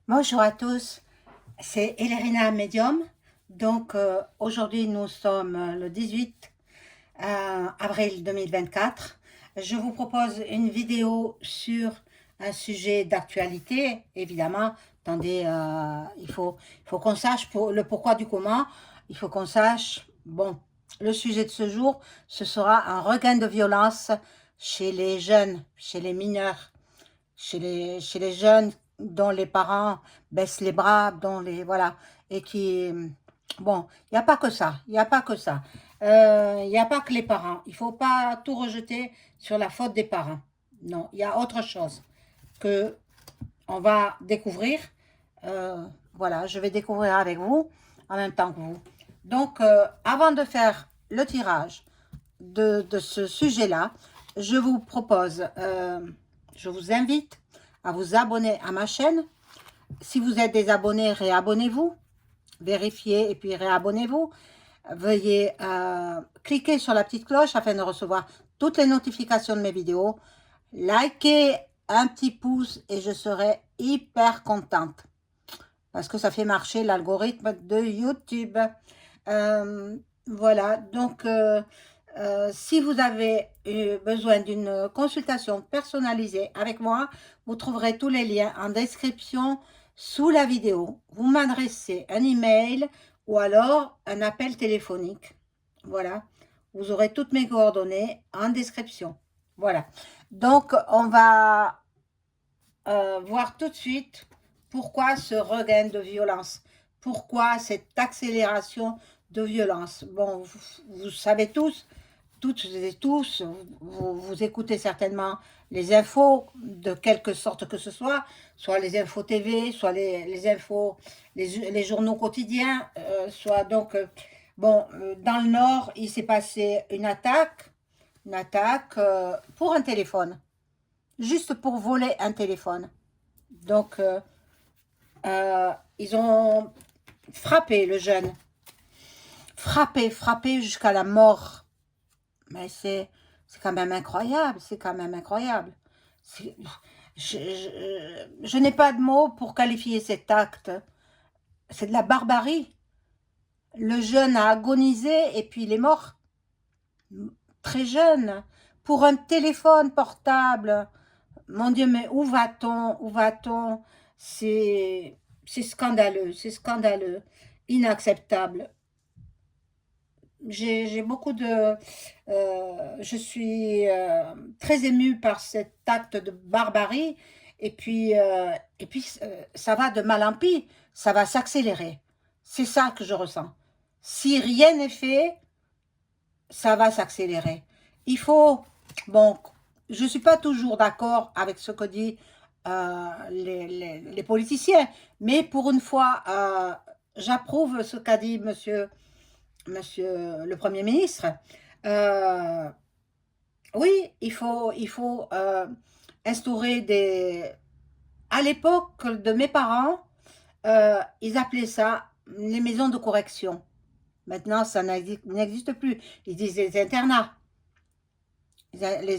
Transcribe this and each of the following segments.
Bonjour à tous, c'est Elérina Medium. Donc aujourd'hui nous sommes le 18 avril 2024. Je vous propose une vidéo sur un sujet d'actualité. Évidemment, attendez, il faut qu'on sache le pourquoi du comment. Il faut qu'on sache, bon, le sujet de ce jour, ce sera un regain de violence chez les jeunes, chez les mineurs, chez les jeunes dont les parents baissent les bras, dont les voilà, et qui bon, il n'y a pas que ça, il n'y a pas que ça. Il n'y a pas que les parents. Il faut pas tout rejeter sur la faute des parents. Non, il y a autre chose que on va découvrir. Voilà, je vais découvrir avec vous en même temps que vous. Donc, avant de faire le tirage de ce sujet-là, je vous propose, je vous invite à vous abonner à ma chaîne. Si vous êtes des abonnés, réabonnez-vous, vérifiez et puis réabonnez-vous. Veuillez cliquer sur la petite cloche afin de recevoir toutes les notifications de mes vidéos. Likez un petit pouce et je serai hyper contente parce que ça fait marcher l'algorithme de YouTube. Voilà, donc si vous avez besoin d'une consultation personnalisée avec moi, vous trouverez tous les liens en description sous la vidéo. Vous m'adressez un email ou alors un appel téléphonique. Voilà, vous aurez toutes mes coordonnées en description. Voilà, donc on va voir tout de suite pourquoi ce regain de violence, pourquoi cette accélération de violence. Bon, vous savez tous, toutes et tous, vous écoutez certainement les infos de quelque sorte que ce soit les infos TV, soit les infos, les journaux quotidiens, soit donc, bon, dans le Nord, il s'est passé une attaque pour un téléphone, juste pour voler un téléphone. Donc, ils ont frappé le jeune, frappé jusqu'à la mort. Mais c'est quand même incroyable, c'est quand même incroyable. Je n'ai pas de mots pour qualifier cet acte. C'est de la barbarie. Le jeune a agonisé et puis il est mort. Très jeune. Pour un téléphone portable. Mon Dieu, mais où va-t-on? Où va-t-on? C'est scandaleux, c'est scandaleux. Inacceptable. J'ai beaucoup de... je suis très émue par cet acte de barbarie. Et puis, ça va de mal en pis. Ça va s'accélérer. C'est ça que je ressens. Si rien n'est fait, ça va s'accélérer. Il faut... Bon, je ne suis pas toujours d'accord avec ce que disent les politiciens, mais pour une fois, j'approuve ce qu'a dit monsieur le Premier ministre. Euh, oui, il faut instaurer des... À l'époque de mes parents, ils appelaient ça les maisons de correction. Maintenant, ça n'existe plus. Ils disent les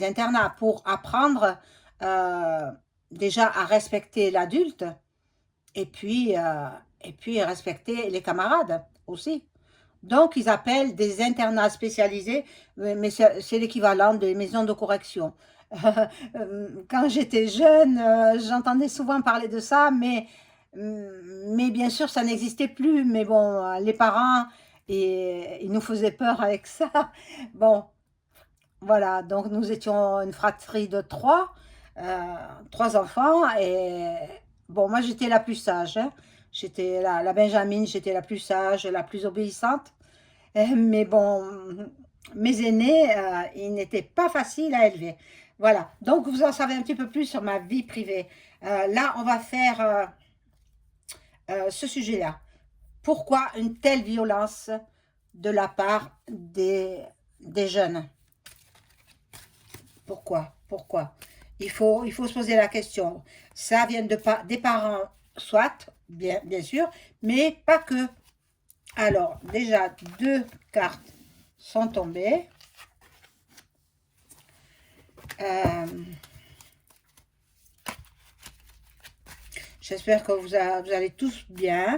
internats pour apprendre déjà à respecter l'adulte et puis respecter les camarades aussi. Donc, ils appellent des internats spécialisés, mais c'est l'équivalent des maisons de correction. Quand j'étais jeune, j'entendais souvent parler de ça, mais bien sûr, ça n'existait plus. Mais bon, les parents, ils nous faisaient peur avec ça. Bon, voilà, donc nous étions une fratrie de trois enfants, et bon, moi j'étais la plus sage, hein. J'étais la Benjamine, j'étais la plus sage, la plus obéissante. Mais bon, mes aînés, ils n'étaient pas faciles à élever. Voilà, donc vous en savez un petit peu plus sur ma vie privée. Là, on va faire ce sujet-là. Pourquoi une telle violence de la part des jeunes? Pourquoi? Il faut se poser la question. Ça vient des parents, soit, bien sûr, mais pas que. Alors, déjà, 2 cartes sont tombées. J'espère que vous allez tous bien.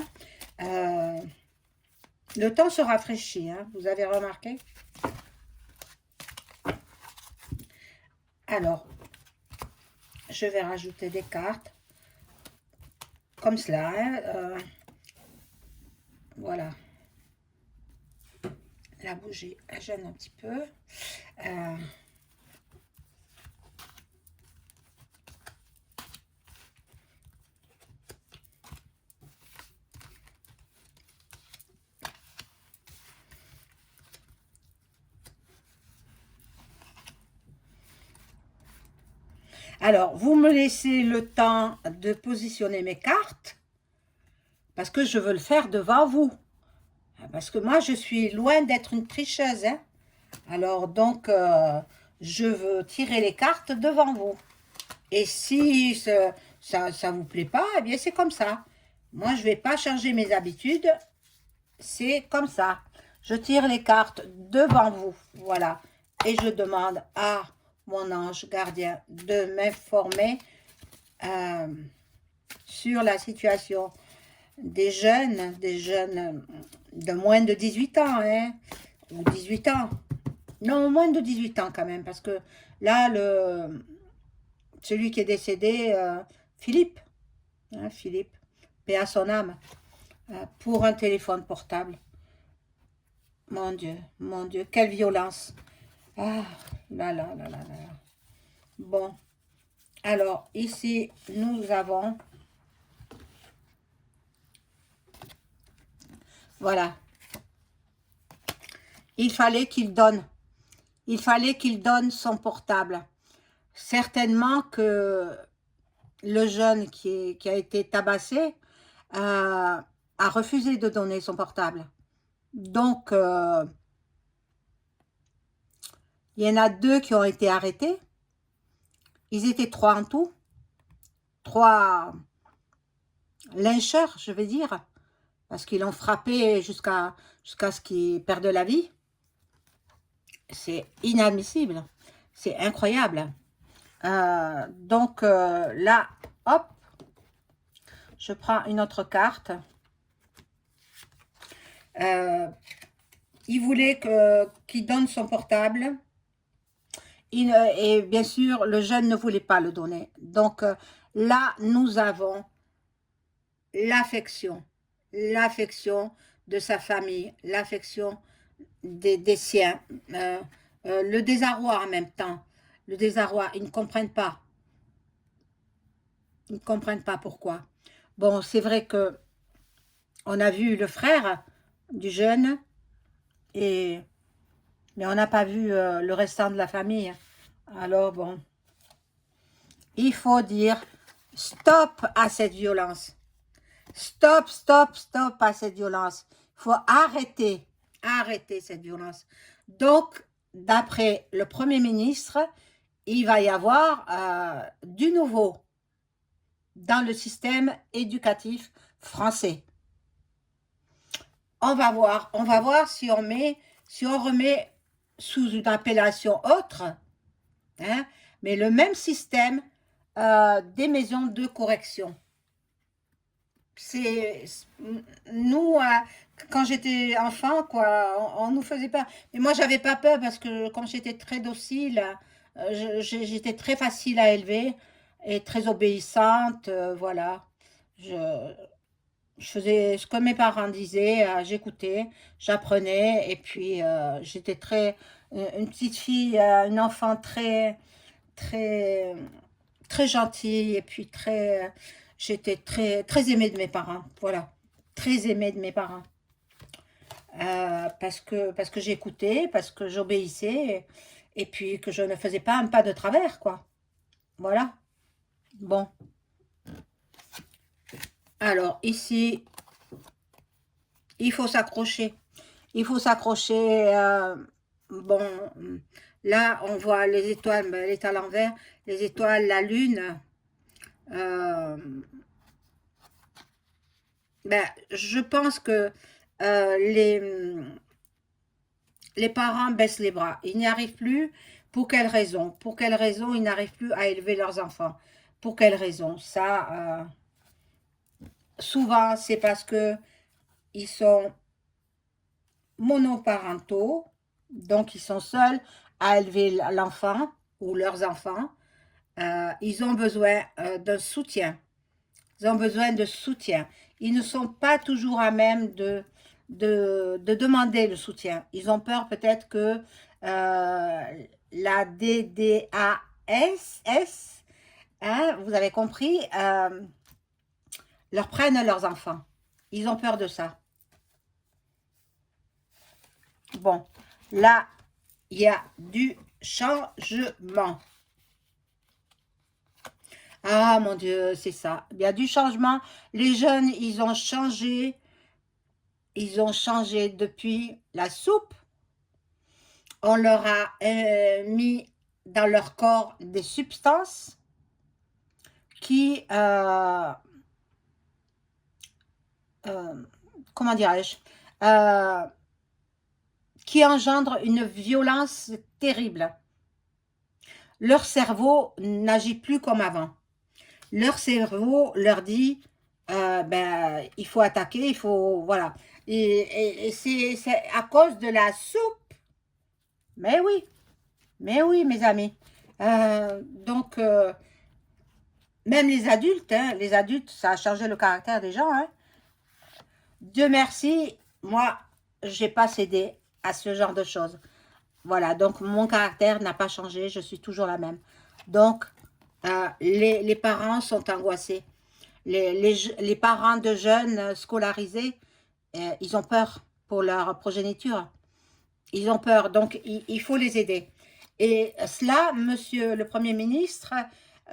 Le temps se rafraîchit, hein, vous avez remarqué? Alors, je vais rajouter des cartes comme cela, hein, voilà. La bougie, elle gêne un petit peu. Alors, vous me laissez le temps de positionner mes cartes parce que je veux le faire devant vous. Parce que moi, je suis loin d'être une tricheuse, hein. Alors, donc, je veux tirer les cartes devant vous. Et si ça vous plaît pas, eh bien, c'est comme ça. Moi, je vais pas changer mes habitudes. C'est comme ça. Je tire les cartes devant vous. Voilà. Et je demande à mon ange gardien de m'informer sur la situation des jeunes de moins de 18 ans, hein, ou 18 ans. Non, moins de 18 ans quand même, parce que là, celui qui est décédé, Philippe, hein, Philippe, paix à son âme, pour un téléphone portable. Mon Dieu, quelle violence. Ah, là, là, là, là, là. Bon, alors, ici, nous avons... Voilà. Il fallait qu'il donne. Il fallait qu'il donne son portable. Certainement que le jeune qui a été tabassé a refusé de donner son portable. Donc, il y en a 2 qui ont été arrêtés. Ils étaient 3 en tout. 3 lyncheurs, je vais dire. Parce qu'ils l'ont frappé jusqu'à ce qu'il perde la vie. C'est inadmissible. C'est incroyable. Donc, là, hop. Je prends une autre carte. Il voulait qu'il donne son portable. Et bien sûr, le jeune ne voulait pas le donner. Donc, là, nous avons l'affection. L'affection de sa famille. L'affection des siens. Le désarroi en même temps. Le désarroi, ils ne comprennent pas. Ils ne comprennent pas pourquoi. Bon, c'est vrai que on a vu le frère du jeune, mais on n'a pas vu le restant de la famille. Alors bon, il faut dire stop à cette violence. Stop, stop, stop à cette violence. Il faut arrêter cette violence. Donc, d'après le Premier ministre, il va y avoir du nouveau dans le système éducatif français. On va voir si on remet sous une appellation autre, hein, mais le même système des maisons de correction. Nous, quand j'étais enfant, quoi, on nous faisait peur. Mais moi, j'avais pas peur parce que comme j'étais très docile, j'étais très facile à élever et très obéissante, voilà. Je faisais ce que mes parents disaient, j'écoutais, j'apprenais, et puis j'étais une petite fille, une enfant très, très gentille, et puis j'étais très aimée de mes parents, voilà, très aimée de mes parents, parce que j'écoutais, parce que j'obéissais, et puis que je ne faisais pas un pas de travers, quoi, voilà, bon. Alors, ici, il faut s'accrocher. Il faut s'accrocher. Bon, là, on voit les étoiles, ben, elle est à l'envers. Les étoiles, la lune. Ben, je pense que les parents baissent les bras. Ils n'y arrivent plus. Pour quelle raison? Pour quelle raison ils n'arrivent plus à élever leurs enfants? Pour quelle raison? Ça... souvent, c'est parce que ils sont monoparentaux, donc ils sont seuls à élever l'enfant ou leurs enfants. Ils ont besoin d'un soutien. Ils ont besoin de soutien. Ils ne sont pas toujours à même de demander le soutien. Ils ont peur peut-être que la DDAS, hein, vous avez compris, leur prennent leurs enfants. Ils ont peur de ça. Bon, là, il y a du changement. Ah, mon Dieu, c'est ça. Il y a du changement. Les jeunes, ils ont changé. Ils ont changé depuis la soupe. On leur a mis dans leur corps des substances qui, comment dirais-je, euh, qui engendrent une violence terrible. Leur cerveau n'agit plus comme avant. Leur cerveau leur dit, ben, il faut attaquer, il faut, voilà. Et c'est à cause de la soupe. Mais oui, mes amis. Donc, même les adultes, ça a changé le caractère des gens. Hein. Dieu merci, moi, j'ai pas cédé à ce genre de choses. Voilà, donc mon caractère n'a pas changé, je suis toujours la même. Donc, les parents sont angoissés. Les parents de jeunes scolarisés, ils ont peur pour leur progéniture. Ils ont peur, donc il faut les aider. Et cela, monsieur le Premier ministre,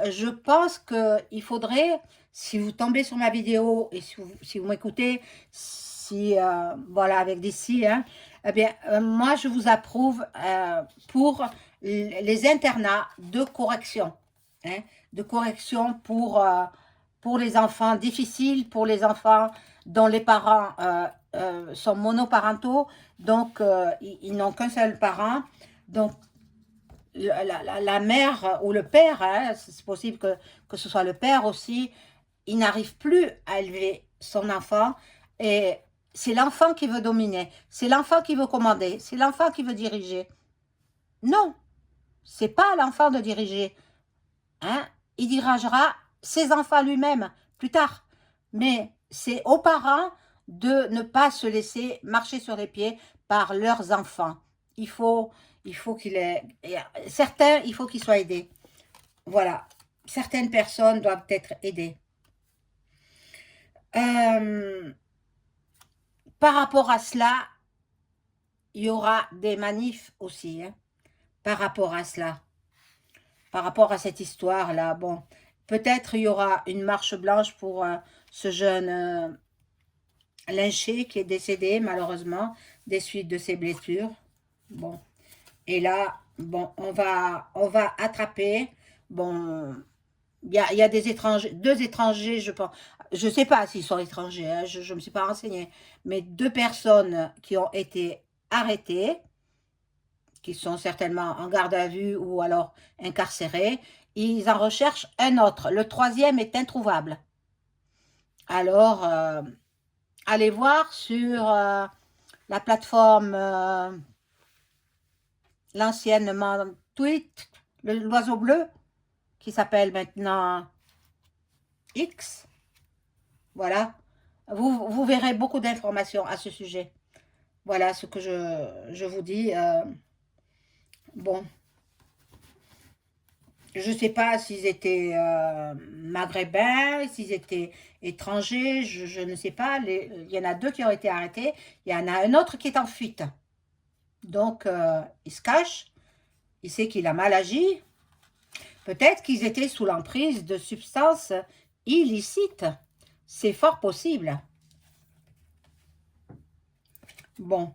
je pense qu'il faudrait, si vous tombez sur ma vidéo et si vous m'écoutez, si, voilà, avec des si, hein, eh bien, moi, je vous approuve pour les internats de correction, hein, de correction pour les enfants difficiles, pour les enfants dont les parents sont monoparentaux, donc ils n'ont qu'un seul parent, donc la mère ou le père, hein, c'est possible que ce soit le père aussi, il n'arrive plus à élever son enfant et c'est l'enfant qui veut dominer, c'est l'enfant qui veut commander, c'est l'enfant qui veut diriger. Non, c'est pas à l'enfant de diriger. Hein? Il dirigera ses enfants lui-même plus tard. Mais c'est aux parents de ne pas se laisser marcher sur les pieds par leurs enfants. Il faut qu'il ait... Certains, il faut qu'ils soient aidés. Voilà. Certaines personnes doivent être aidées. Par rapport à cela, il y aura des manifs aussi. Hein, par rapport à cela. Par rapport à cette histoire-là, bon, peut-être il y aura une marche blanche pour ce jeune lynché qui est décédé, malheureusement, des suites de ses blessures. Bon, et là, bon, on va attraper, bon, il y a des étrangers, 2 étrangers, je pense, je sais pas s'ils sont étrangers, hein, je ne me suis pas renseignée, mais 2 personnes qui ont été arrêtées, qui sont certainement en garde à vue ou alors incarcérés, ils en recherchent un autre. Le 3e est introuvable. Alors, allez voir sur la plateforme, l'anciennement Tweet, l'oiseau bleu, qui s'appelle maintenant X. Voilà. Vous verrez beaucoup d'informations à ce sujet. Voilà ce que je vous dis. Bon. Je ne sais pas s'ils étaient maghrébins, s'ils étaient étrangers, je ne sais pas. Il y en a 2 qui ont été arrêtés, il y en a un autre qui est en fuite. Donc, il se cache, il sait qu'il a mal agi. Peut-être qu'ils étaient sous l'emprise de substances illicites. C'est fort possible. Bon,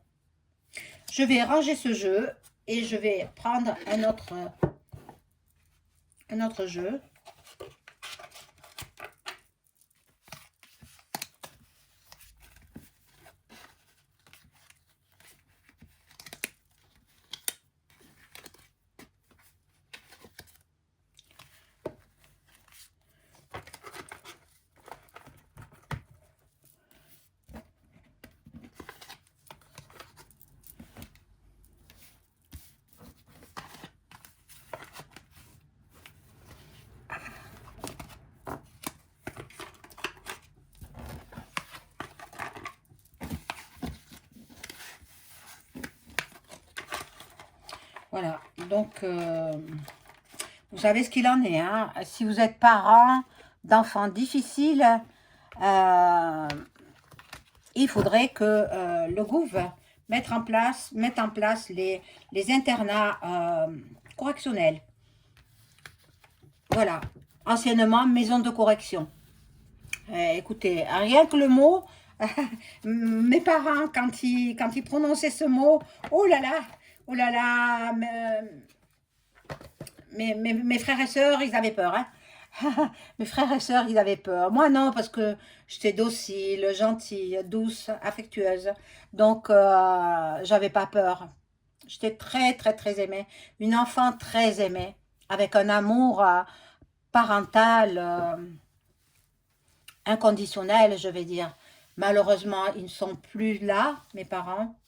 je vais ranger ce jeu et je vais prendre un autre jeu. Voilà, donc vous savez ce qu'il en est, hein. Si vous êtes parent d'enfants difficiles, il faudrait que le gouv mette en place les internats correctionnels. Voilà, anciennement maison de correction. Écoutez, rien que le mot, mes parents, quand ils prononçaient ce mot, oh là là, mes frères et sœurs, ils avaient peur, hein. Mes frères et sœurs, ils avaient peur. Moi, non, parce que j'étais docile, gentille, douce, affectueuse. Donc, j'avais pas peur. J'étais très, très, très aimée. Une enfant très aimée, avec un amour parental inconditionnel, je vais dire. Malheureusement, ils ne sont plus là, mes parents.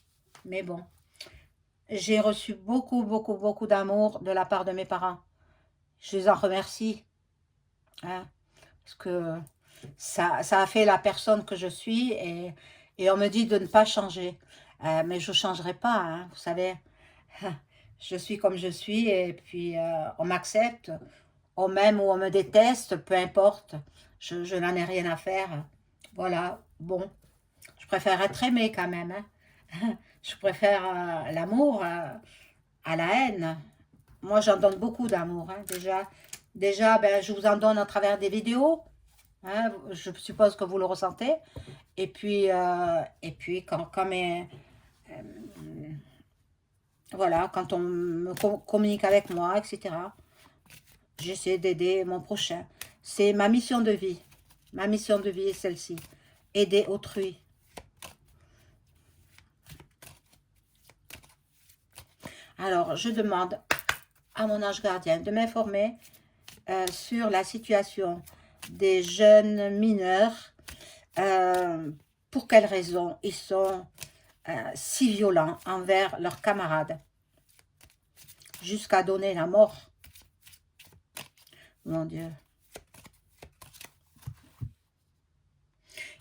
Mais bon, j'ai reçu beaucoup, beaucoup, beaucoup d'amour de la part de mes parents. Je les en remercie. Hein, parce que ça a fait la personne que je suis et on me dit de ne pas changer. Mais je ne changerai pas, hein, vous savez. Je suis comme je suis et puis on m'accepte, on m'aime ou on me déteste, peu importe. Je n'en ai rien à faire. Voilà, bon. Je préfère être aimée quand même, hein. Je préfère l'amour à la haine. Moi, j'en donne beaucoup d'amour, hein, déjà. Déjà, ben, je vous en donne à travers des vidéos. Hein, je suppose que vous le ressentez. Et puis voilà, quand on me communique avec moi, etc., j'essaie d'aider mon prochain. C'est ma mission de vie. Ma mission de vie est celle-ci. Aider autrui. Alors, je demande à mon ange gardien de m'informer sur la situation des jeunes mineurs. Pour quelles raisons ils sont si violents envers leurs camarades, jusqu'à donner la mort. Mon Dieu.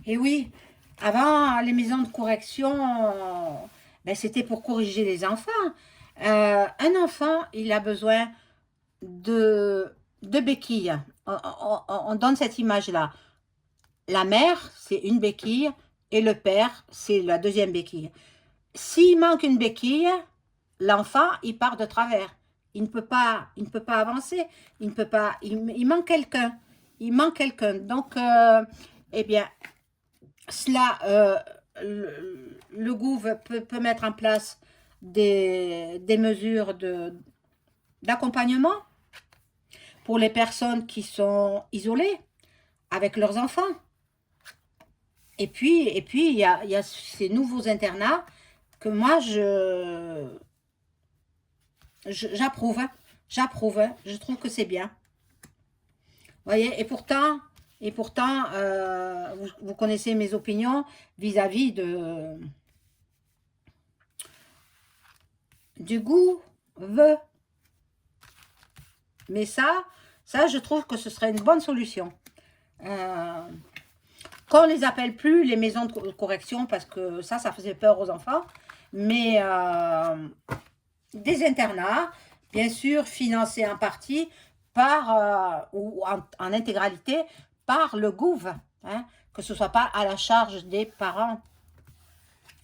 Et oui, avant, les maisons de correction, ben, c'était pour corriger les enfants. Un enfant, il a besoin de béquilles. On donne cette image-là. La mère, c'est une béquille, et le père, c'est la deuxième béquille. S'il manque une béquille, l'enfant, il part de travers. Il ne peut pas avancer. Il ne peut pas. Il manque quelqu'un. Il manque quelqu'un. Donc, eh bien, cela, le gouv peut mettre en place des mesures d'accompagnement pour les personnes qui sont isolées avec leurs enfants. Et puis il y a ces nouveaux internats que moi, j'approuve. Hein. J'approuve. Hein. Je trouve que c'est bien. Vous voyez, et pourtant vous connaissez mes opinions vis-à-vis du goût, veut. Mais ça, je trouve que ce serait une bonne solution. Qu'on ne les appelle plus les maisons de correction, parce que ça faisait peur aux enfants. Mais des internats, bien sûr, financés en partie par, ou en intégralité, par le gouv. Hein, que ce ne soit pas à la charge des parents.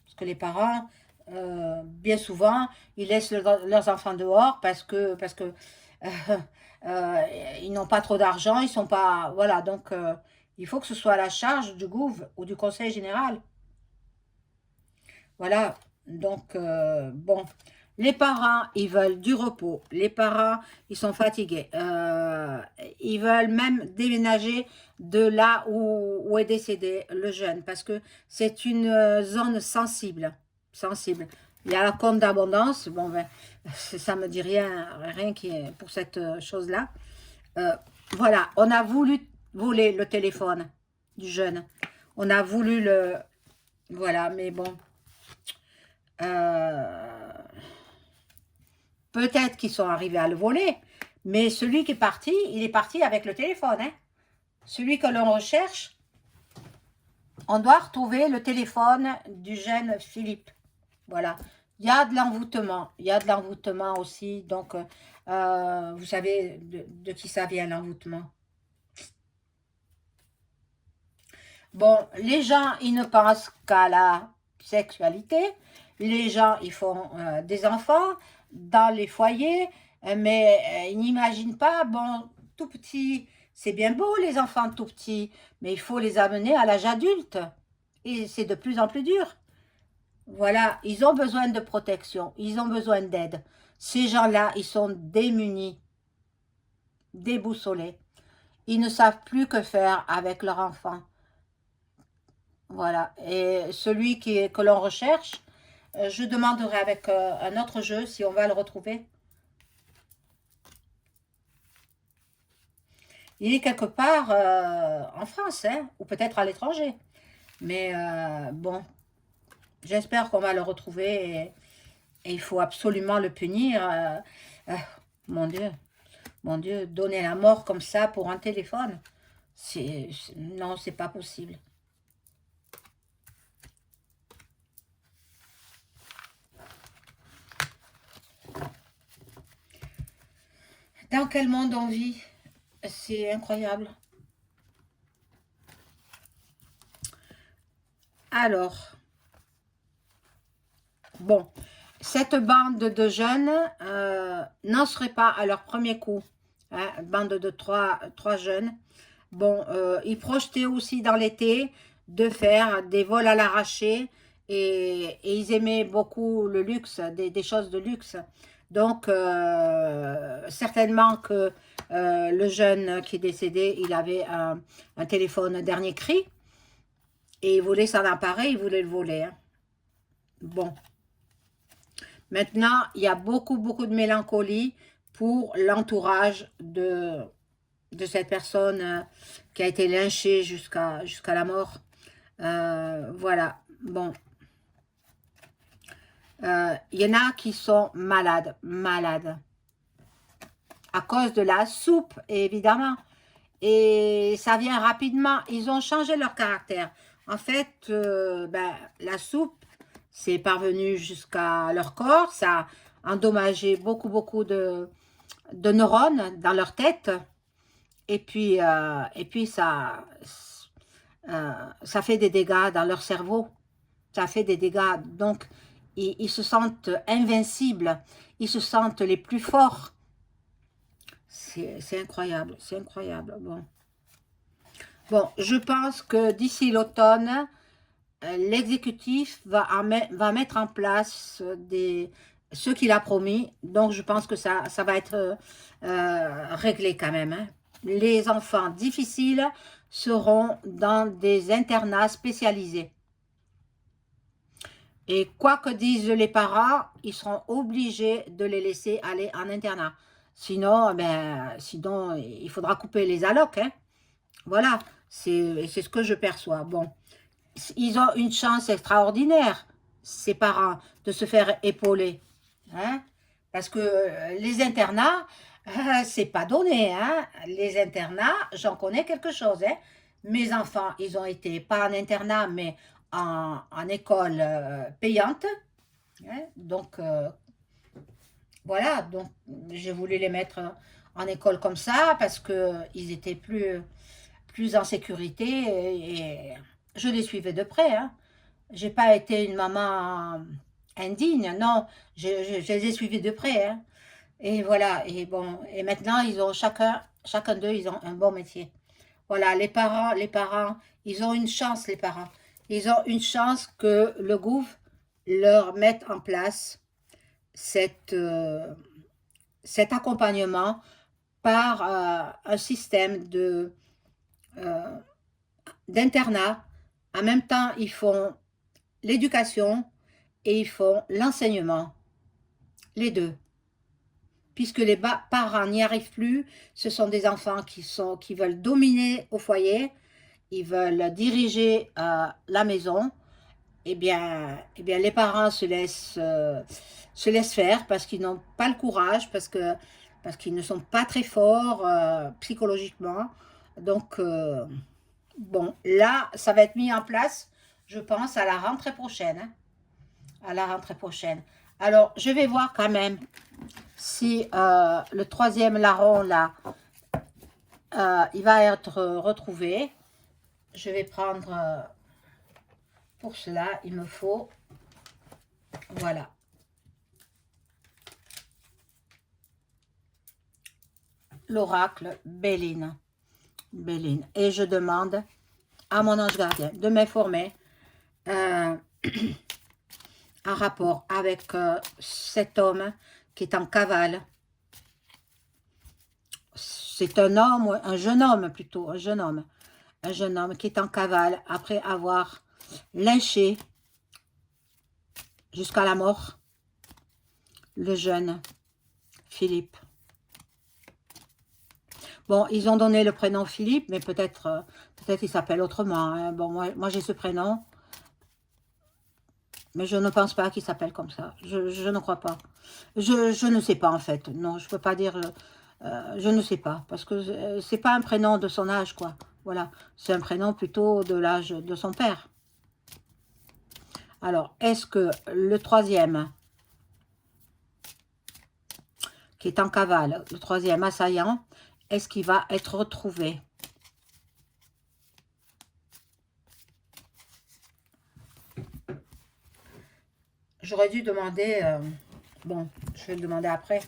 Parce que les parents, bien souvent, ils laissent leurs enfants dehors parce que ils n'ont pas trop d'argent, ils sont pas... Voilà, donc il faut que ce soit à la charge du gouv ou du conseil général. Voilà, donc bon, les parents, ils veulent du repos. Les parents, ils sont fatigués. Ils veulent même déménager de là où est décédé le jeune, parce que c'est une zone sensible. Sensible. Il y a la compte d'abondance. Bon, ben, ça me dit rien qui est pour cette chose-là. Voilà, on a voulu voler le téléphone du jeune. On a voulu le... Voilà, mais bon... peut-être qu'ils sont arrivés à le voler, mais celui qui est parti, il est parti avec le téléphone. Hein. Celui que l'on recherche, on doit retrouver le téléphone du jeune Philippe. Voilà. Il y a de l'envoûtement. Il y a de l'envoûtement aussi. Donc, vous savez de qui ça vient, l'envoûtement. Bon, les gens, ils ne pensent qu'à la sexualité. Les gens, ils font des enfants dans les foyers, mais ils n'imaginent pas, bon, tout petit, c'est bien beau les enfants tout petits, mais il faut les amener à l'âge adulte. Et c'est de plus en plus dur. Voilà, ils ont besoin de protection, ils ont besoin d'aide. Ces gens-là, ils sont démunis, déboussolés. Ils ne savent plus que faire avec leur enfant. Voilà, et celui que l'on recherche, je demanderai avec un autre jeu si on va le retrouver. Il est quelque part en France, hein, ou peut-être à l'étranger. Mais bon, j'espère qu'on va le retrouver et il faut absolument le punir. Euh, mon Dieu, donner la mort comme ça pour un téléphone, non, c'est pas possible. Dans quel monde on vit? C'est incroyable. Alors, bon, cette bande de jeunes n'en serait pas à leur premier coup. Hein, bande de trois jeunes. Bon, ils projetaient aussi dans l'été de faire des vols à l'arraché et ils aimaient beaucoup le luxe, des choses de luxe. Donc, certainement que le jeune qui est décédé, il avait un téléphone dernier cri et il voulait s'en emparer, il voulait le voler. Hein. Bon. Maintenant, il y a beaucoup de mélancolie pour l'entourage de cette personne qui a été lynchée jusqu'à la mort. Voilà, bon. Il y en a qui sont malades, à cause de la soupe, évidemment. Et ça vient rapidement. Ils ont changé leur caractère. En fait, la soupe, c'est parvenu jusqu'à leur corps. Ça a endommagé beaucoup de neurones dans leur tête. Et puis ça fait des dégâts dans leur cerveau. Ça fait des dégâts. Donc, ils se sentent invincibles. Ils se sentent les plus forts. C'est incroyable. C'est incroyable. Bon, je pense que d'ici l'automne, l'exécutif va mettre en place ce qu'il a promis. Donc, je pense que ça va être réglé quand même. Hein. Les enfants difficiles seront dans des internats spécialisés. Et quoi que disent les parents, ils seront obligés de les laisser aller en internat. Sinon, sinon il faudra couper les allocs. Hein. Voilà, c'est ce que je perçois. Bon, ils ont une chance extraordinaire, ces parents, de se faire épauler. Hein? Parce que les internats, c'est pas donné. Hein? Les internats, j'en connais quelque chose. Hein? Mes enfants, ils ont été, pas en internat, mais en école payante. Hein? Donc, voilà, donc j'ai voulu les mettre en école comme ça parce qu'ils étaient plus en sécurité et je les suivais de près. Hein. J'ai pas été une maman indigne, non, je les ai suivis de près. Hein. Et voilà, et bon, et maintenant ils ont chacun d'eux, ils ont un bon métier. Voilà, les parents, ils ont une chance, les parents. Ils ont une chance que le gouvernement leur mette en place cette, cet accompagnement par un système euh, d'internat. En même temps, ils font l'éducation et ils font l'enseignement, les deux. Puisque les parents n'y arrivent plus, ce sont des enfants qui veulent dominer au foyer, ils veulent diriger la maison, les parents se laissent faire parce qu'ils n'ont pas le courage, parce qu'ils ne sont pas très forts psychologiquement. Donc, bon, là, ça va être mis en place, je pense, à la rentrée prochaine. Hein, à la rentrée prochaine. Alors, je vais voir quand même si le troisième larron, là, il va être retrouvé. Je vais prendre, pour cela, il me faut, voilà, l'oracle Béline. Béline. Et je demande à mon ange gardien de m'informer en rapport avec cet homme qui est en cavale. C'est un homme, un jeune homme plutôt, un jeune homme qui est en cavale après avoir lynché jusqu'à la mort le jeune Philippe. Bon, ils ont donné le prénom Philippe, mais peut-être il s'appelle autrement. Hein. Bon, moi j'ai ce prénom, mais je ne pense pas qu'il s'appelle comme ça. Je ne crois pas. Je ne sais pas en fait. Non, je ne peux pas dire... je ne sais pas, parce que c'est pas un prénom de son âge, quoi. Voilà, c'est un prénom plutôt de l'âge de son père. Alors, est-ce que le troisième, qui est en cavale, le troisième assaillant, est-ce qu'il va être retrouvé? J'aurais dû demander... bon, je vais le demander après.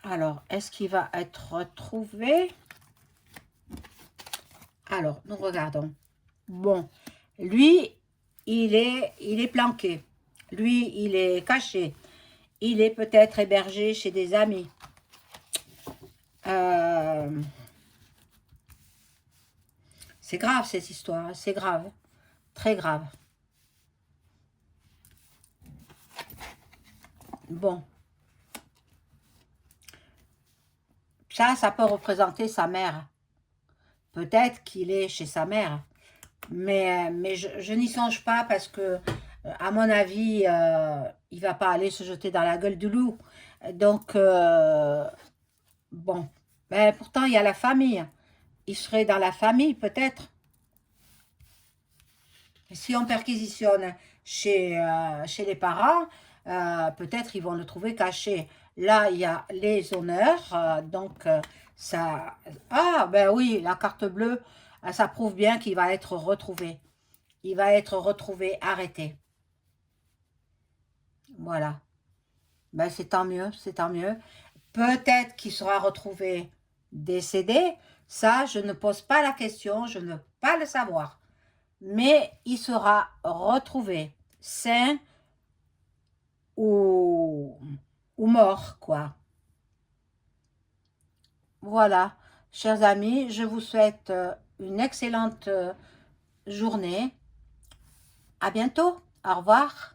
Alors, est-ce qu'il va être retrouvé? Alors, nous regardons. Bon, lui, il est planqué. Lui, il est caché. Il est peut-être hébergé chez des amis. C'est grave, cette histoire. C'est grave. Très grave. Bon. Ça peut représenter sa mère. Peut-être qu'il est chez sa mère. Mais je n'y songe pas parce que, à mon avis, il va pas aller se jeter dans la gueule du loup. Donc, bon. Mais pourtant, il y a la famille. Il serait dans la famille, peut-être. Si on perquisitionne chez les parents, peut-être ils vont le trouver caché. Là, il y a les honneurs, donc ça... Ah, ben oui, la carte bleue, ça prouve bien qu'il va être retrouvé. Il va être retrouvé, arrêté. Voilà. Ben c'est tant mieux, c'est tant mieux. Peut-être qu'il sera retrouvé décédé. Ça, je ne pose pas la question, je ne veux pas le savoir. Mais il sera retrouvé sain ou mort, quoi. Voilà, chers amis, je vous souhaite une excellente journée. À bientôt. Au revoir.